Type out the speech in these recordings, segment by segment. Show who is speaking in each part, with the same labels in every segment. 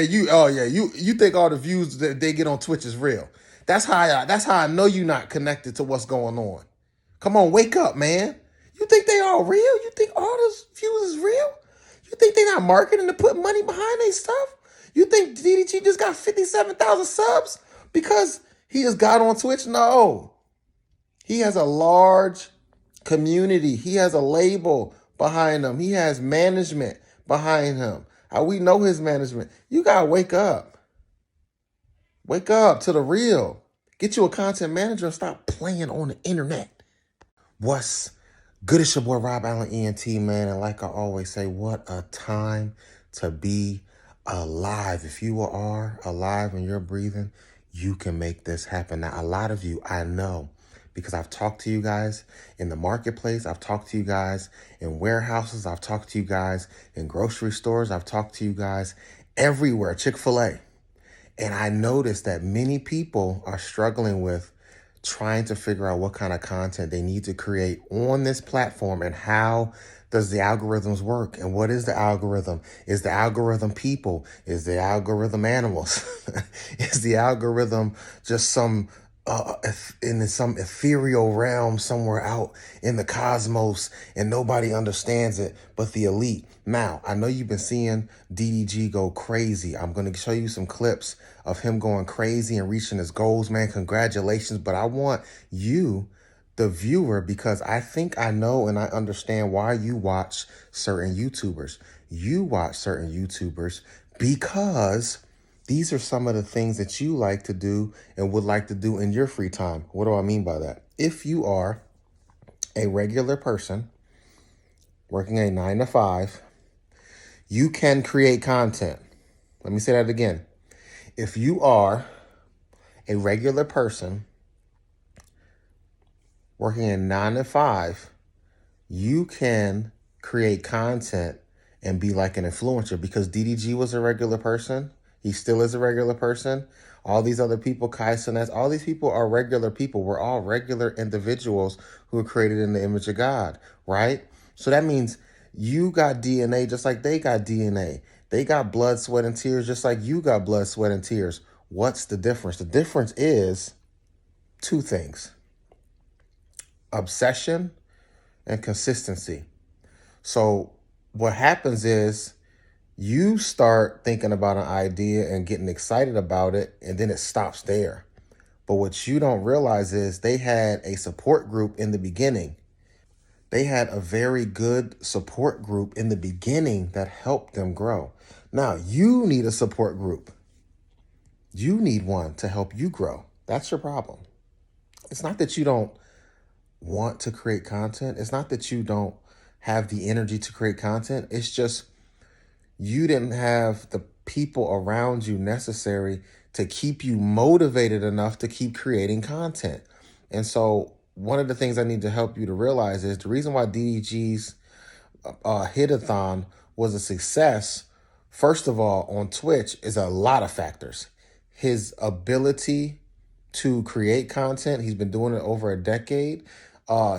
Speaker 1: Yeah, you think all the views that they get on Twitch is real. That's how I know you're not connected to what's going on. Come on, wake up, man. You think they all real? You think all those views is real? You think they not marketing to put money behind their stuff? You think DDG just got 57,000 subs because he just got on Twitch? No. He has a large community. He has a label behind him. He has management behind him. We know his management. You gotta wake up. Wake up to the real. Get you a content manager and stop playing on the internet. What's good? It's your boy Rob Allen ENT, man. And like I always say, what a time to be alive. If you are alive and you're breathing, you can make this happen. Now, a lot of you, I know, because I've talked to you guys in the marketplace. I've talked to you guys in warehouses. I've talked to you guys in grocery stores. I've talked to you guys everywhere, Chick-fil-A. And I noticed that many people are struggling with trying to figure out what kind of content they need to create on this platform and how does the algorithms work and what is the algorithm? Is the algorithm people? Is the algorithm animals? Is the algorithm just some in some ethereal realm somewhere out in the cosmos and nobody understands it but the elite? Now, I know you've been seeing DDG go crazy. I'm going to show you some clips of him going crazy and reaching his goals, man. Congratulations. But I want you, the viewer, because I think I know and I understand why you watch certain YouTubers. You watch certain YouTubers because these are some of the things that you like to do and would like to do in your free time. What do I mean by that? If you are a regular person working a 9-to-5, you can create content. Let me say that again. If you are a regular person working a 9-to-5, you can create content and be like an influencer because DDG was a regular person. He still is a regular person. All these other people, Kai Cenat, all these people are regular people. We're all regular individuals who are created in the image of God, right? So that means you got DNA just like they got DNA. They got blood, sweat, and tears just like you got blood, sweat, and tears. What's the difference? The difference is two things: obsession and consistency. So what happens is you start thinking about an idea and getting excited about it, and then it stops there. But what you don't realize is they had a support group in the beginning. They had a very good support group in the beginning that helped them grow. Now, you need a support group. You need one to help you grow. That's your problem. It's not that you don't want to create content. It's not that you don't have the energy to create content. It's just you didn't have the people around you necessary to keep you motivated enough to keep creating content. And so one of the things I need to help you to realize is the reason why DDG's hit-a-thon was a success, first of all, on Twitch, is a lot of factors. His ability to create content, he's been doing it over a decade.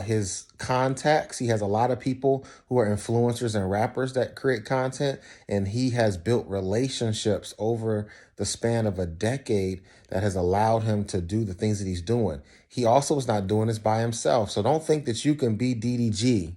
Speaker 1: His contacts, he has a lot of people who are influencers and rappers that create content, and he has built relationships over the span of a decade that has allowed him to do the things that he's doing. He also is not doing this by himself. So don't think that you can be DDG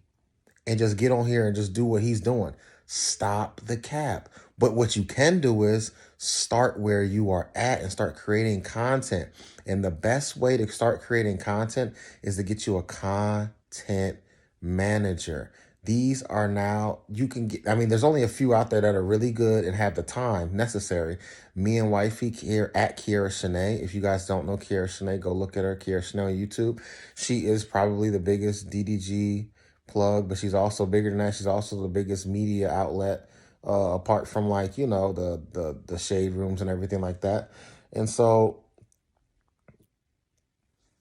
Speaker 1: and just get on here and just do what he's doing. Stop the cap. But what you can do is start where you are at and start creating content. And the best way to start creating content is to get you a content manager. These are now, you can get, there's only a few out there that are really good and have the time necessary. Me and wifey here at Kiara Shanae. If you guys don't know Kiara Shanae, go look at her, Kiara Shanae on YouTube. She is probably the biggest DDG plug, but she's also bigger than that. She's also the biggest media outlet, apart from the shade rooms and everything like that. And so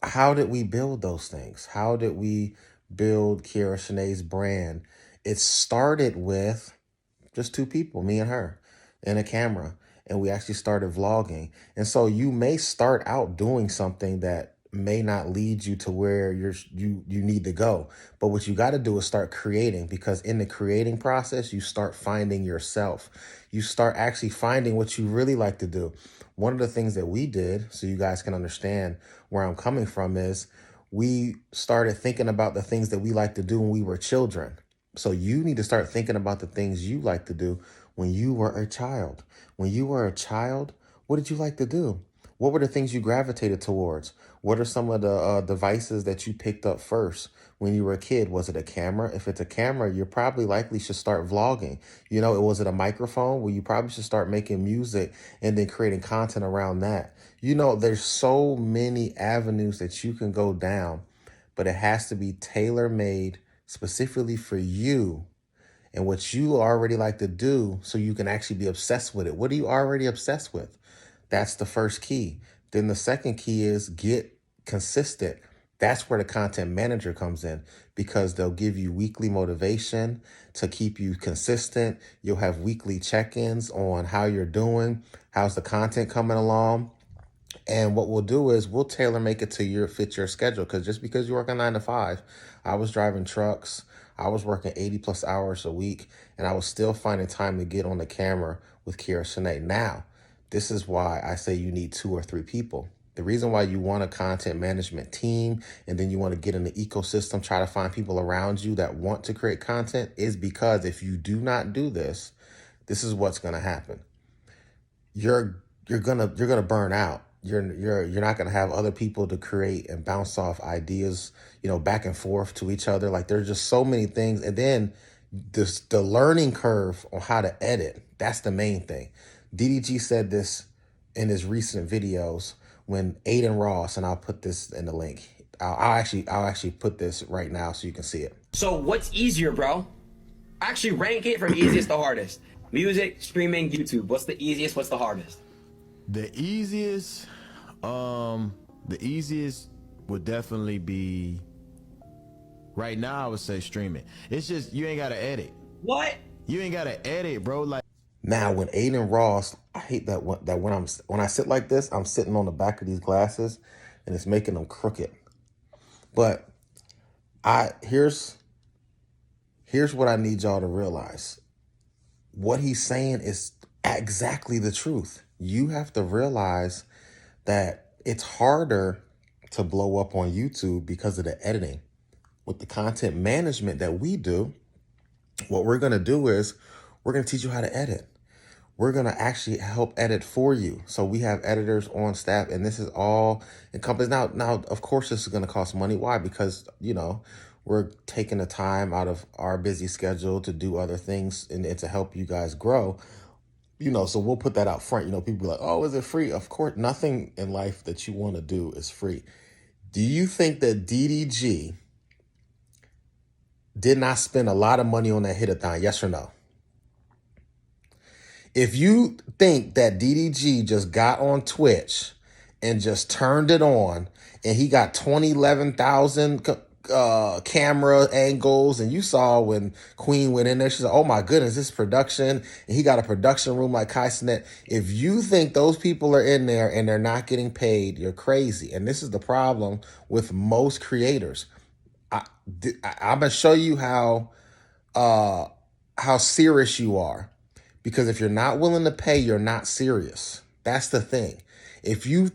Speaker 1: how did we build those things? How did we build Kiara Shanae's brand? It started with just two people, me and her, and a camera. And we actually started vlogging. And so you may start out doing something that may not lead you to where you need to go. But what you got to do is start creating, because in the creating process, you start finding yourself. You start actually finding what you really like to do. One of the things that we did, so you guys can understand where I'm coming from, is we started thinking about the things that we like to do when we were children. So you need to start thinking about the things you like to do when you were a child. When you were a child, what did you like to do? What were the things you gravitated towards? What are some of the devices that you picked up first when you were a kid? Was it a camera? If it's a camera, you probably likely should start vlogging. You know, was it a microphone? Well, you probably should start making music and then creating content around that. You know, there's so many avenues that you can go down, but it has to be tailor-made specifically for you and what you already like to do, so you can actually be obsessed with it. What are you already obsessed with? That's the first key. Then the second key is get consistent. That's where the content manager comes in, because they'll give you weekly motivation to keep you consistent. You'll have weekly check-ins on how you're doing, how's the content coming along. And what we'll do is we'll tailor make it to fit your schedule. Because just because you work a 9 to 5, I was driving trucks, I was working 80 plus hours a week, and I was still finding time to get on the camera with Kira Shanae. Now, this is why I say you need 2 or 3 people. The reason why you want a content management team, and then you want to get in the ecosystem, try to find people around you that want to create content, is because if you do not do this, this is what's going to happen. You're gonna burn out. You're not gonna have other people to create and bounce off ideas, back and forth to each other. Like, there's just so many things. And then the learning curve on how to edit, that's the main thing. DDG said this in his recent videos when Adin Ross, and I'll put this in the link. I'll actually put this right now so you can see it.
Speaker 2: So what's easier, bro? Actually rank it from easiest to hardest. Music, streaming, YouTube. What's the easiest? What's the hardest?
Speaker 3: The easiest would definitely be, right now I would say, streaming. It's just, you ain't gotta edit.
Speaker 2: What?
Speaker 3: You ain't gotta edit, bro. Like,
Speaker 1: now, when Adin Ross, I hate that when I sit like this, I'm sitting on the back of these glasses and it's making them crooked. But here's what I need y'all to realize. What he's saying is exactly the truth. You have to realize that it's harder to blow up on YouTube because of the editing. With the content management that we do, what we're going to do is we're going to teach you how to edit. We're going to actually help edit for you. So we have editors on staff, and this is all encompassed. Now, of course, this is going to cost money. Why? Because, we're taking the time out of our busy schedule to do other things and to help you guys grow. So we'll put that out front. People be like, oh, is it free? Of course, nothing in life that you want to do is free. Do you think that DDG did not spend a lot of money on that hit-a-thon? Yes or no? If you think that DDG just got on Twitch and just turned it on and he got 11,000 camera angles, and you saw when Queen went in there, she said, oh my goodness, this production, and he got a production room like Kai Cenat. If you think those people are in there and they're not getting paid, you're crazy. And this is the problem with most creators. I'm gonna show you how serious you are, because if you're not willing to pay, you're not serious. That's the thing. If you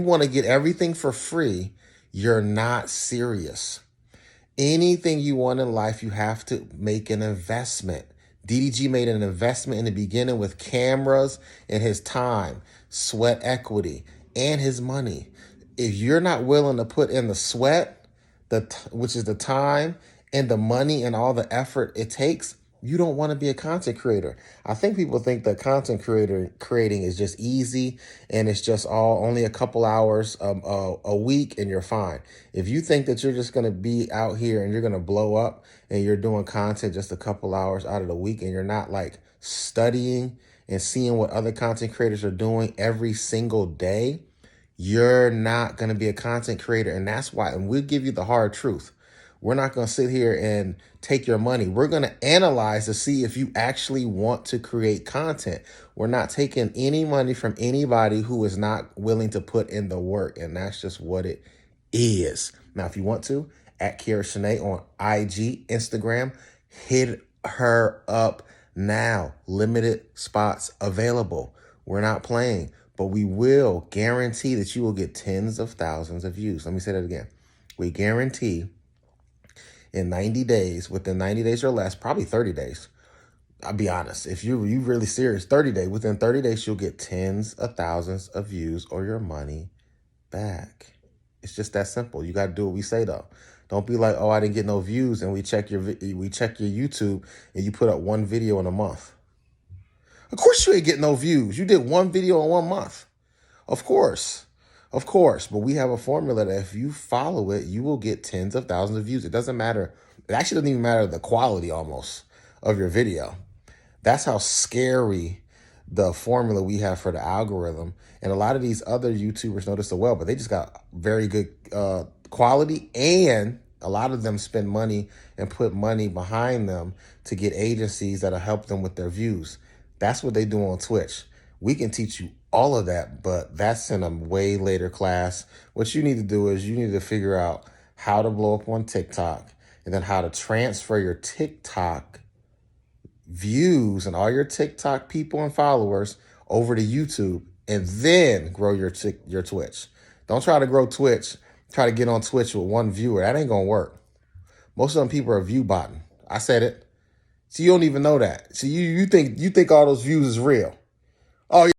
Speaker 1: want to get everything for free, you're not serious. Anything you want in life, you have to make an investment. DDG made an investment in the beginning with cameras and his time, sweat equity, and his money. If you're not willing to put in the sweat, which is the time and the money and all the effort it takes, you don't want to be a content creator. I think people think that content creating is just easy and it's just only a couple hours a week and you're fine. If you think that you're just going to be out here and you're going to blow up and you're doing content just a couple hours out of the week and you're not like studying and seeing what other content creators are doing every single day, you're not going to be a content creator. And that's why, and we'll give you the hard truth. We're not going to sit here and take your money. We're going to analyze to see if you actually want to create content. We're not taking any money from anybody who is not willing to put in the work. And that's just what it is. Now, if you want to, at Kiara Shanae on IG, Instagram, hit her up now. Limited spots available. We're not playing, but we will guarantee that you will get tens of thousands of views. Let me say that again. We guarantee in 90 days, within 90 days or less, probably 30 days. I'll be honest, if you really serious, 30 days, within 30 days, you'll get tens of thousands of views or your money back. It's just that simple. You got to do what we say though. Don't be like, oh, I didn't get no views, and we check your YouTube and you put up one video in a month. Of course you ain't getting no views. You did one video in 1 month. Of course. But we have a formula that if you follow it, you will get tens of thousands of views. It doesn't matter. It actually doesn't even matter the quality almost of your video. That's how scary the formula we have for the algorithm. And a lot of these other YouTubers know this as well, but they just got very good quality, and a lot of them spend money and put money behind them to get agencies that'll help them with their views. That's what they do on Twitch. We can teach you all of that, but that's in a way later class. What you need to do is you need to figure out how to blow up on TikTok, and then how to transfer your TikTok views and all your TikTok people and followers over to YouTube, and then grow your Twitch. Don't try to grow Twitch. Try to get on Twitch with one viewer. That ain't gonna work. Most of them people are view botting. I said it. So you don't even know that. So you think all those views is real. Oh,